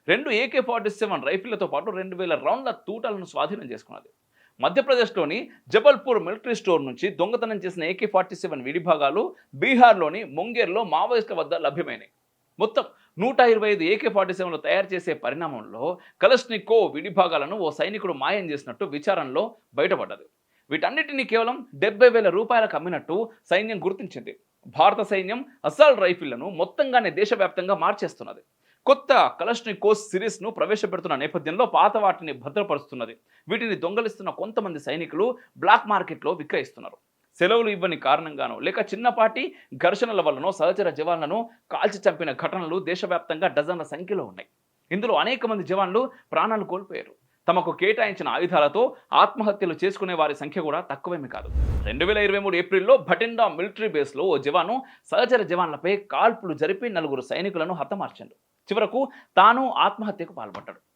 2 AK-47 రైఫిళ్లతో పాటు 2000 రౌండ్ల తూటాలను స్వాధీనం చేసుకున్నది. మధ్యప్రదేశ్లోని జబల్పూర్ మిలిటరీ స్టోర్ నుంచి దొంగతనం చేసిన AK-47 విడిభాగాలు బీహార్లోని ముంగేర్లో మావోయిస్టుల వద్ద లభ్యమైనాయి. మొత్తం 125 AK-47లు తయారు చేసే పరిణామంలో కలష్నికోవ్ విడిభాగాలను ఓ సైనికుడు మాయం చేసినట్టు విచారణలో బయటపడ్డది. వీటన్నిటినీ కేవలం 70,000 రూపాయలకు అమ్మినట్టు సైన్యం గుర్తించింది. భారత సైన్యం అసాల్ట్ రైఫిళ్లను మొత్తంగానే దేశవ్యాప్తంగా మార్చేస్తున్నది. కొత్త కలష్నికోవ్ సిరీస్ను ప్రవేశపెడుతున్న నేపథ్యంలో పాత వాటిని భద్రపరుస్తున్నది. వీటిని దొంగలిస్తున్న కొంతమంది సైనికులు బ్లాక్ మార్కెట్లో విక్రయిస్తున్నారు. సెలవులు ఇవ్వని కారణంగానో లేక చిన్నపాటి ఘర్షణల వల్లనో సహచర జవాన్లను కాల్చి చంపిన ఘటనలు దేశవ్యాప్తంగా డజన్ల సంఖ్యలో ఉన్నాయి. ఇందులో అనేక మంది జవాన్లు ప్రాణాలు కోల్పోయారు. తమకు కేటాయించిన ఆయుధాలతో ఆత్మహత్యలు చేసుకునే వారి సంఖ్య కూడా తక్కువేమీ కాదు. 2023 ఏప్రిల్లో భటిండా మిలిటరీ బేస్లో ఓ జవాను సహచర జవాన్లపై కాల్పులు జరిపి 4 సైనికులను హతమార్చాడు. చివరకు తాను ఆత్మహత్యకు పాల్పడ్డాడు.